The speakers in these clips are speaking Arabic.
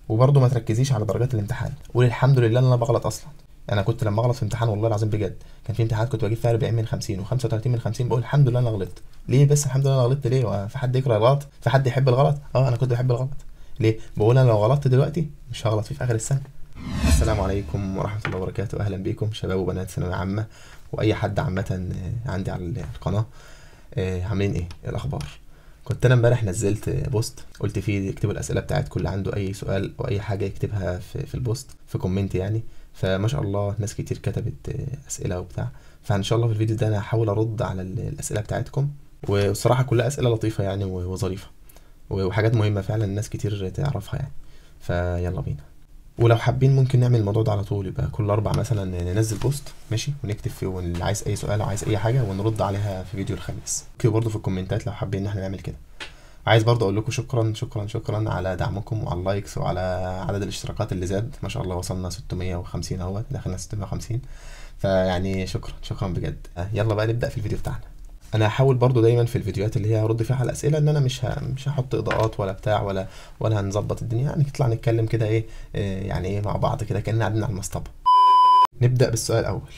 وبرضه ما تركزيش على درجات الامتحان، قولي الحمد لله ان انا بغلط اصلا. انا كنت لما اغلط في امتحان والله العظيم بجد، كان في امتحانات كنت بجيب فيها 40 من 50 و35 من 50، بقول الحمد لله انا غلطت. ليه بس الحمد لله انا غلطت؟ ليه؟ هو في حد يكره الغلط؟ في حد يحب الغلط؟ انا كنت بحب الغلط. ليه؟ بقول انا لو غلطت دلوقتي مش هغلط فيه في اخر السنه. السلام عليكم ورحمه الله وبركاته، اهلا بيكم شباب وبنات ثانويه عامه واي حد عامه عندي على القناه. عاملين ايه الاخبار؟ كنت انا امبارح نزلت بوست قلت فيه اكتبوا الاسئله بتاعتكم، اللي عنده اي سؤال او اي حاجه يكتبها في البوست في كومنت يعني. فما شاء الله ناس كتير كتبت اسئله وبتاع، فان شاء الله في الفيديو ده انا هحاول ارد على الاسئله بتاعتكم، والصراحه كلها اسئله لطيفه يعني وظريفه وحاجات مهمه فعلا الناس كتير تعرفها يعني. فيلا بينا. ولو حابين ممكن نعمل الموضوع ده على طول، يبقى كل 4 مثلا ننزل بوست ماشي ونكتب فيه واللي عايز اي سؤال او عايز اي حاجه ونرد عليها في فيديو الخميس. اكتبوا برضه في الكومنتات لو حابين ان احنا نعمل كده. عايز برضه اقول لكم شكرا شكرا شكرا على دعمكم وعلى اللايكس وعلى عدد الاشتراكات اللي زاد ما شاء الله، وصلنا 650 اهوت، دخلنا 650. فيعني شكرا شكرا بجد. يلا بقى نبدا في الفيديو بتاعنا. انا هحاول برضو دايما في الفيديوهات اللي هي هرد فيها على الاسئله ان انا مش هحط اضاءات ولا بتاع ولا هنظبط الدنيا، يعني نطلع نتكلم كده ايه يعني ايه مع بعض كده كاننا قاعدين على المصطبه. نبدا بالسؤال الاول.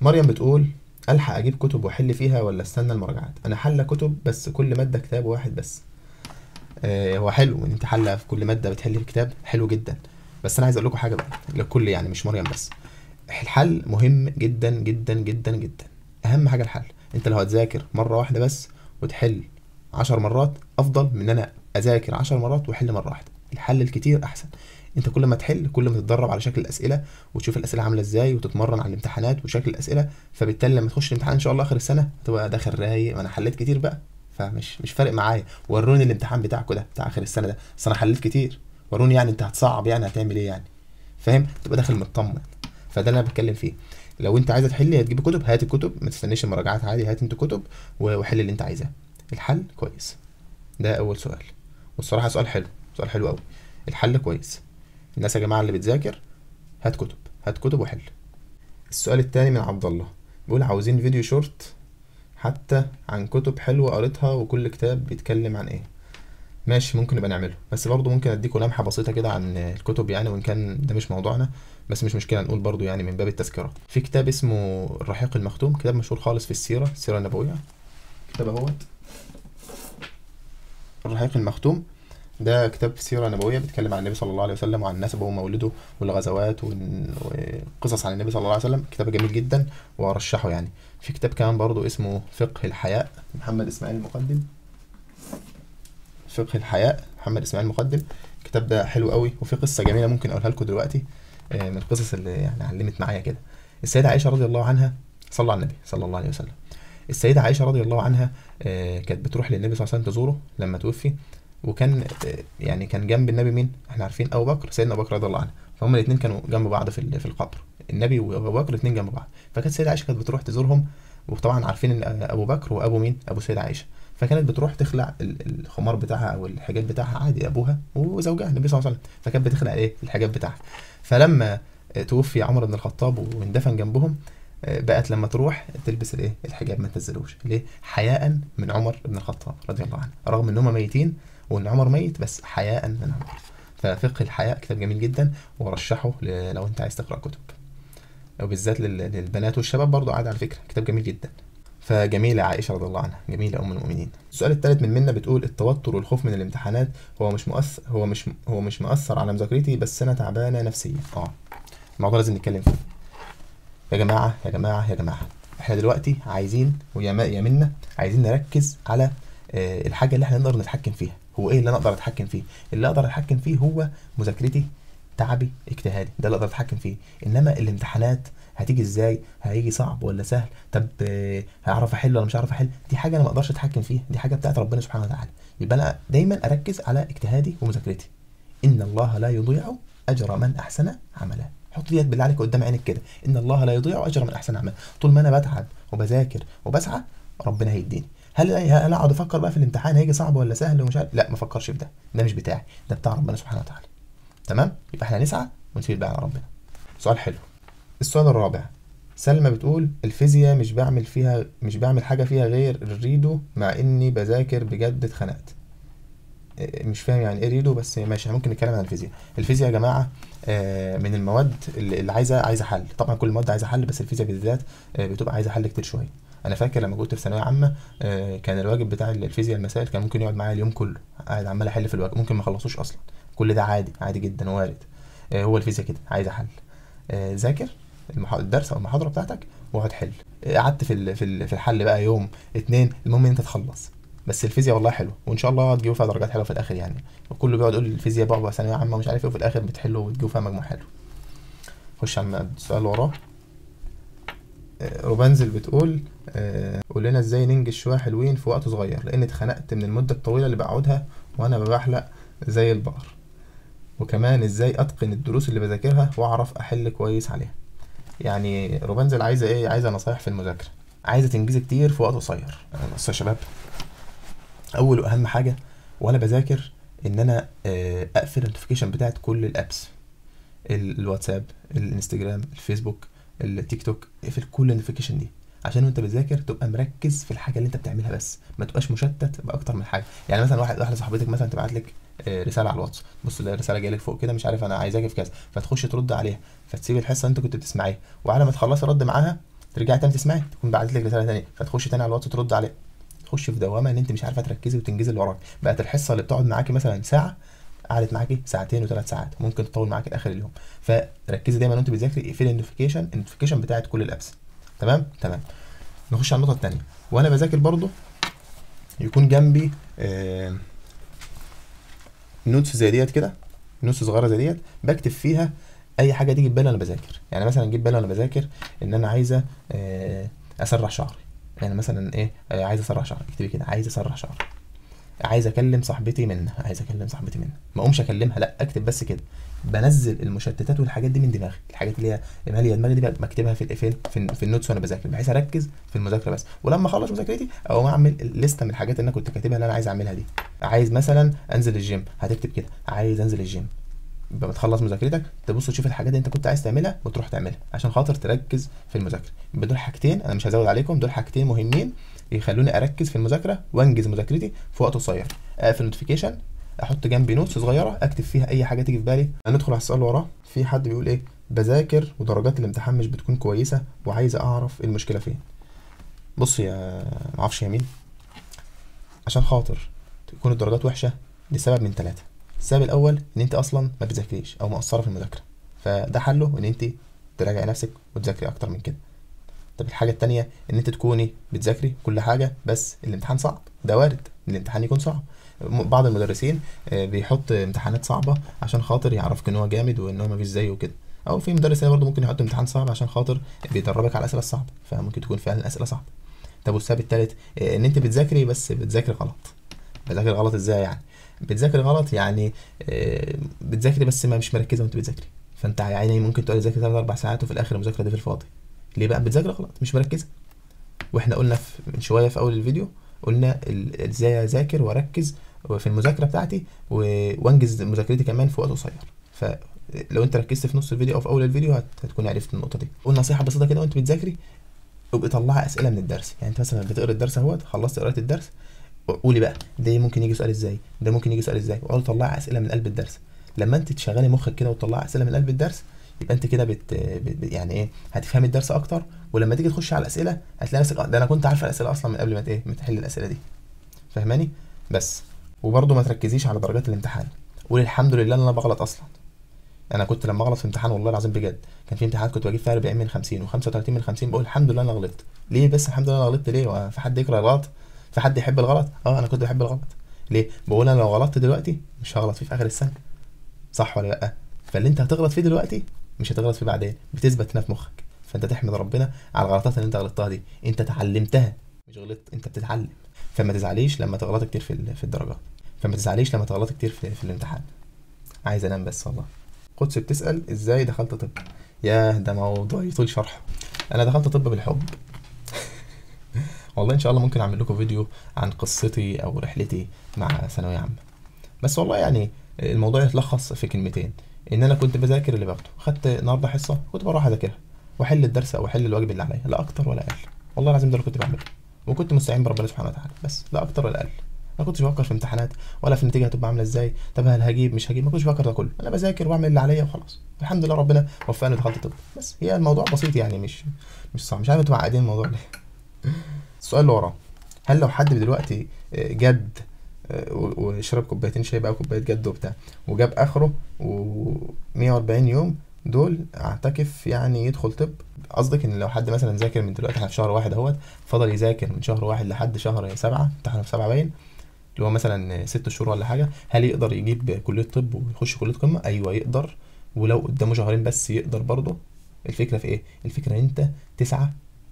مريم بتقول الحق اجيب كتب واحل فيها ولا استنى المراجعات؟ انا حل كتب بس كل ماده كتاب واحد بس. هو حلو ان انت حله في كل ماده بتحل في كتاب، حلو جدا. بس انا عايز اقول لكم حاجه بقى للكل يعني مش مريم بس. الحل مهم جدا جدا جدا جدا. اهم حاجه الحل. انت لو هتذاكر مره واحده بس وتحل 10 مرات افضل من ان انا اذاكر 10 مرات واحل مره واحده. الحل الكتير احسن. انت كل ما تحل كل ما تتدرب على شكل الاسئله وتشوف الاسئله عامله ازاي وتتمرن على الامتحانات وشكل الاسئله، فبالتالي لما تخش الامتحان ان شاء الله اخر السنه تبقى داخل رايق. وانا حليت كتير بقى فمش فارق معايا. وروني الامتحان بتاعكم ده بتاع اخر السنه ده، اصل انا حليت كتير. وروني يعني انت هتصعب يعني هتعمل ايه يعني؟ فاهم؟ تبقى داخل مطمن. فده اللي انا بتكلم فيه. لو انت عايزه تحلي هتجيب كتب، هات الكتب ما تستنيش المراجعات، عادي هات انت كتب وحل اللي انت عايزاه. الحل كويس. ده اول سؤال، والصراحه سؤال حلو، سؤال حلو قوي. الحل كويس. الناس يا جماعه اللي بتذاكر هات كتب، هات كتب وحل. السؤال التاني من عبد الله بيقول عاوزين فيديو شورت حتى عن كتب حلوه قريتها وكل كتاب بيتكلم عن ايه. ماشي ممكن نبقى نعمله، بس برضه ممكن اديكم لمحه بسيطه كده عن الكتب يعني، وان كان ده مش موضوعنا بس مش مشكله نقول برضه يعني من باب التذكره. في كتاب اسمه الرحيق المختوم، كتاب مشهور خالص في السيره النبويه. كتاب اهوت الرحيق المختوم. ده كتاب سيره نبويه بيتكلم عن النبي صلى الله عليه وسلم وعن نسبه ومولده والغزوات وقصص عن النبي صلى الله عليه وسلم. كتاب جميل جدا وارشحه يعني. في كتاب كمان برضه اسمه فقه الحياء محمد اسماعيل المقدم. فقه الحياء محمد اسماعيل المقدم. الكتاب ده حلو قوي وفي قصه جميله ممكن اقولها لكم دلوقتي، من القصص اللي يعني علمت معايا كده. السيده عائشه رضي الله عنها، صلى على النبي صلى الله عليه وسلم. السيده عائشه رضي الله عنها كانت بتروح للنبي صلى الله عليه وسلم تزوره لما توفي، وكان يعني كان جنب النبي مين؟ احنا عارفين ابو بكر، سيدنا ابو بكر رضي الله عنه. فهم الاثنين كانوا جنب بعض في القبر، النبي وابو بكر الاثنين جنب بعض. فكانت السيده عائشه كانت بتروح تزورهم، وطبعا عارفين ان ابو بكر وابو مين؟ ابو السيده عائشه. فكانت بتروح تخلع الخمار بتاعها او الحجاب بتاعها عادي، ابوها وزوجها النبي صلى الله عليه وسلم. فكانت بتخلع ايه؟ الحجاب بتاعها. فلما توفي عمر بن الخطاب واندفن جنبهم، بقت لما تروح تلبس الايه؟ الحجاب ما تنزلوش. ليه؟ حياء من عمر بن الخطاب رضي الله عنه، رغم ان هم ميتين وان عمر ميت، بس حياء من عمر. ففقه الحياء كتاب جميل جدا ورشحه لو انت عايز تقرا كتب، وبالذات للبنات والشباب برضو عادي على فكره، كتاب جميل جدا. فجميله عائشه رضي الله عنها، جميله ام المؤمنين. السؤال الثالث من منا بتقول التوتر والخوف من الامتحانات هو مش مؤثر على مذاكرتي، بس انا تعبانه نفسيا. الموضوع لازم نتكلم فيه يا جماعه يا جماعه يا جماعه. احنا دلوقتي عايزين ويا منا عايزين نركز على الحاجه اللي احنا نقدر نتحكم فيها. هو ايه اللي انا اقدر اتحكم فيه؟ اللي اقدر اتحكم فيه هو مذاكرتي، تعبي، اجتهادي، ده اللي اقدر اتحكم فيه. انما الامتحانات هتيجي ازاي؟ هيجي صعب ولا سهل؟ طب هعرف احل ولا مش هعرف احل؟ دي حاجه انا ما اقدرش اتحكم فيها، دي حاجه بتاعت ربنا سبحانه وتعالى. يبقى انا دايما اركز على اجتهادي ومذاكرتي. ان الله لا يضيع اجر من احسن عملا. حط ديت بالله عليك قدام عينك كده، ان الله لا يضيع اجر من احسن عملا. طول ما انا بتعب وبذاكر وبسعى ربنا هيديني. هل اقعد افكر بقى في الامتحان هيجي صعب ولا سهل ومش عارف؟ لا، ما افكرش في ده، ده مش بتاعي، ده بتاع ربنا سبحانه وتعالى. تمام؟ يبقى احنا هنسعى ونسيب بقى على ربنا. سؤال حلو. السؤال الرابع، سلمى بتقول الفيزياء مش بعمل حاجه فيها غير الريدو، مع اني بذاكر بجد اتخنقت. مش فاهم يعني ايه ريدو، بس ماشي ممكن نتكلم عن الفيزياء. الفيزياء يا جماعه من المواد اللي عايزه حل. طبعا كل المواد عايزه حل، بس الفيزياء بالذات بتبقى عايزه حل كتير شويه. انا فاكر لما كنت في ثانويه عامه كان الواجب بتاع الفيزياء المسائل كان ممكن يقعد معايا اليوم كله قاعد عمال احل في الواجب، ممكن ما اخلصوش اصلا. كل ده عادي عادي جدا وارد. هو الفيزياء كده عايزه حل. ذاكر الدرس او المحاضره بتاعتك واقعد حل. قعدت في الحل بقى يوم اتنين، المهم ان انت تخلص. بس الفيزياء والله حلوه، وان شاء الله هتجيبوا فيها درجات حلوه في الاخر يعني. وكله بيقعد يقول الفيزياء بقى ثانويه عامه ومش عارف ايه، وفي الاخر بتحلوا وتجيبوا فيها مجموع حلو. خش على السؤال اللي وراه. روبانزل بتقول قول لنا ازاي ننجز شويه حلوين في وقت صغير، لان اتخنقت من المده الطويله اللي بقعدها وانا بحلق زي البقر، وكمان ازاي اتقن الدروس اللي بذاكرها واعرف احل كويس عليها. يعني روبانزل عايزه ايه؟ عايزه نصايح في المذاكره، عايزه تنجزي كتير في وقت قصير. بص يا شباب، اول واهم حاجه وانا بذاكر ان انا اقفل النوتيفيكيشن بتاعت كل الابس، الواتساب، الانستجرام، الفيسبوك، التيك توك. اقفل كل النوتيفيكيشن دي عشان وانت بتذاكر تبقى مركز في الحاجه اللي انت بتعملها بس، ما تبقاش مشتت باكتر من حاجه. يعني مثلا واحده صاحبتك مثلا تبعت لك رساله على الواتس، بص الرساله جايه لك فوق كده، مش عارف انا عايزاك في كذا، فتخش ترد عليها، فتسيب الحصه اللي انت كنت بتسمعيها، وعلى ما تخلصي رد معاها ترجعي تاني تسمعي، تكون بعتت لك رساله ثانيه، فتخش تاني على الواتس ترد عليها. تخش في دوامه ان انت مش عارفه تركزي وتنجزي اللي وراك. بقت الحصه اللي بتقعد معاكي مثلا ساعه قعدت معاكي ساعتين وثلاث ساعات، ممكن تطول معاكي لاخر اليوم. فركزي دايما وانت بتذاكري، اقفلي النوتيفيكيشن بتاعت كل الابس. تمام. نخش على النقطه الثانيه. وانا بذاكر برضو يكون جنبي نوتس زي ديت كده، نوتس صغيره زي ديت بكتب فيها اي حاجه تيجي في بالي وانا بذاكر. يعني مثلا جيب بالي وانا بذاكر ان انا عايزه اسرح شعري، يعني مثلا ايه، عايز اسرح شعري، اكتبي كده عايز اسرح شعري. عايز اكلم صاحبتي منها، ما اقومش اكلمها، لا اكتب بس كده. بنزل المشتتات والحاجات دي من دماغي، الحاجات اللي هي ماليه دماغي دي بكتبها في النوتس وانا بذاكر، بحيث اركز في المذاكره بس. ولما اخلص مذاكرتي اقوم اعمل لسته من الحاجات اللي انا كنت كاتبها اللي انا عايز اعملها دي. عايز مثلا انزل الجيم، هتكتب كده عايز انزل الجيم. يبقى بتخلص مذاكرتك تبص تشوف الحاجات اللي انت كنت عايز تعملها وتروح تعملها عشان خاطر تركز في المذاكره. يبقى دول حاجتين، انا مش هزود عليكم، دول حاجتين مهمين يخلوني اركز في المذاكره وانجز مذاكرتي في وقت قصير. اقفل نوتيفيكيشن، احط جنبي نوتس صغيره اكتب فيها اي حاجه تيجي في بالي. هندخل على السؤال اللي وراه. في حد بيقول ايه، بذاكر ودرجات الامتحان مش بتكون كويسه وعايز اعرف المشكله فين. بص يا معرفش يا مين، عشان خاطر تكون الدرجات وحشه لسبب من 3. السبب الاول ان انت اصلا ما بتذاكريش او مقصره في المذاكره، فده حله ان انت تراجعي نفسك وتذاكري اكتر من كده. طب الحاجه التانية ان انت تكوني بتذاكري كل حاجه بس الامتحان صعب، ده وارد الامتحان يكون صعب. بعض المدرسين بيحط امتحانات صعبه عشان خاطر يعرفك ان هو جامد وان هو ما فيش زيه وكده، او في مدرس برضه ممكن يحط امتحان صعب عشان خاطر بيدربك على الاسئله الصعبه، فممكن تكون فعلا الاسئله صعبه. طب والسبب التالت ان انت بتذاكري بس بتذاكري غلط. بتذاكري غلط ازاي يعني؟ بتذاكري غلط يعني بتذاكري بس ما مش مركزه وانت بتذاكري، فانت يعني ممكن تقعدي تذاكري 3 4 ساعات وفي الاخر المذاكره دي في الفاضي. ليه بقى؟ بتذاكري غلط مش مركزه. واحنا قلنا من شويه في اول الفيديو، قلنا ازاي اذاكر واركز في المذاكره بتاعتي وانجز مذاكرتي كمان في وقت قصير. فلو انت ركزت في نص الفيديو او في اول الفيديو هتكون عرفت النقطه دي. قلنا نصيحه بسيطه كده وانت بتذاكري، ابقي طلعي اسئله من الدرس. يعني انت مثلا بتقرا الدرس اهوت، خلصت قراءه الدرس، قولي بقى ده ممكن يجي سؤال ازاي، ده ممكن يجي سؤال ازاي، وقعدي طلعي اسئله من قلب الدرس. لما انت تشغلي مخك كده وتطلعي اسئله من قلب الدرس، يبقى انت كده يعني ايه، هتفهمي الدرس اكتر. ولما تيجي تخش على الاسئله هتلاقي نفسك ده انا كنت عارفه الاسئله اصلا من قبل ما تحل الاسئله دي. فاهماني؟ بس. وبرده ما تركزيش على درجات الامتحان، قولي الحمد لله ان انا بغلط اصلا. انا كنت لما اغلط في امتحان والله العظيم بجد، كان في امتحانات كنت بجيب فيها 40 من 50 و35 من 50، بقول الحمد لله انا غلطت. ليه بس الحمد لله انا غلطت؟ ليه؟ في حد يكره الغلط؟ في حد يحب الغلط؟ انا كنت بحب الغلط. ليه؟ بقول انا لو غلطت دلوقتي مش هغلط فيه في اخر السنه، صح ولا لا؟ فاللي انت هتغلط فيه دلوقتي مش هتغلط فيه بعدين، بتثبت هنا في مخك. فانت تحمد ربنا على الغلطات اللي انت غلطتها دي، انت اتعلمتها مش غلطت، انت بتتعلم. فما تزعليش لما تغلط كتير في الدرجات، فما تزعليش لما تغلط كتير في الامتحان. عايز انام بس والله. قدس بتسأل ازاي دخلت طب؟ ياه ده موضوع يطول شرحه. انا دخلت طب بالحب. والله ان شاء الله ممكن اعمل لكم فيديو عن قصتي او رحلتي مع ثانويه عامه. بس والله يعني الموضوع يتلخص في كلمتين، ان انا كنت بذاكر اللي باخده، خدت النهارده حصه كنت بروح اذاكرها واحل الدرس او احل الواجب اللي عليا، لا اكتر ولا اقل. والله العظيم ده اللي كنت بعمله، وكنت مستعين بربنا سبحانه وتعالى، بس لا اكتر ولا اقل. ما كنتش بفكر في امتحانات ولا في النتيجه هتبقى عامله ازاي، طب هل هجيب مش هجيب، ما كنتش بفكر ده كله. انا بذاكر واعمل اللي عليا وخلاص، الحمد لله ربنا وفقني ودخلت طب. بس هي الموضوع بسيط يعني، مش صعب. مش عارف انتوا معقدين الموضوع ليه. السؤال اللي وراه، هل لو حد دلوقتي جد وشرب كوبايتين شاي بقى وكوبايه جد وبتاع، وجاب اخره و140 يوم دول اعتكف يعني يدخل طب؟ قصدك ان لو حد مثلا ذاكر من دلوقتي، احنا في شهر واحد اهوت، فضل يذاكر من شهر واحد لحد شهر سبعة، امتحانه في سبعة باين، اللي هو مثلا 6 شهور ولا حاجه، هل يقدر يجيب كليه طب ويخش كليه قمه؟ ايوه يقدر، ولو قدامه شهرين بس يقدر برضه. الفكره في ايه؟ الفكره ان انت تسعى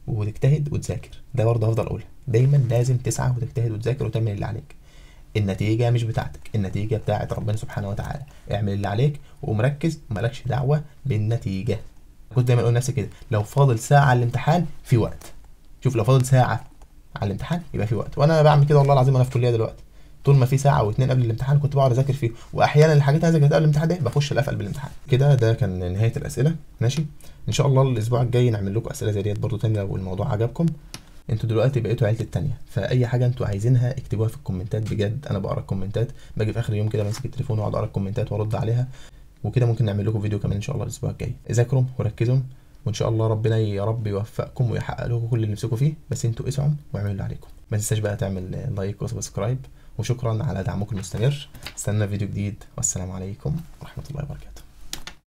وتجتهد وتذاكر. ده برضه هفضل اقولها دايما، لازم تسعى وتجتهد وتذاكر وتعمل اللي عليك. النتيجه مش بتاعتك، النتيجه بتاعت ربنا سبحانه وتعالى. اعمل اللي عليك ومركز ومالكش دعوه بالنتيجه. كنت دايما اقول لنفسي كده، لو فاضل ساعه على الامتحان في وقت. شوف، لو فاضل ساعه على الامتحان يبقى في وقت. وانا بعمل كده والله العظيم، انا في كليه دلوقتي، طول ما في ساعه واتنين قبل الامتحان كنت بقعد اذاكر فيه، واحيانا الحاجات اللي انا ذاكرتها قبل الامتحان ده بخش الافل بالامتحان كده. ده كان نهايه الاسئله. ماشي، ان شاء الله الاسبوع الجاي نعمل لكم اسئله زي ديت برضو تاني لو الموضوع عجبكم. انتوا دلوقتي بقيتوا عيلتي التانية، فاي حاجه انتوا عايزينها اكتبوها في الكومنتات. بجد انا بقرا الكومنتات، باجي في اخر اليوم كده ماسك التليفون واقعد اقرا الكومنتات وارد عليها وكده. ممكن نعمل لكم فيديو كمان ان شاء الله الاسبوع الجاي. ذاكروا وركزوا، وان شاء الله ربنا يا رب يوفقكم ويحقق لكم كل اللي نفسكم فيه. بس انتوا اسعوا واعملوا اللي عليكم. ما تنساش بقى تعمل لايك وسبسكرايب، وشكرا على دعمكم المستمر. استنى فيديو جديد، والسلام عليكم ورحمه الله وبركاته.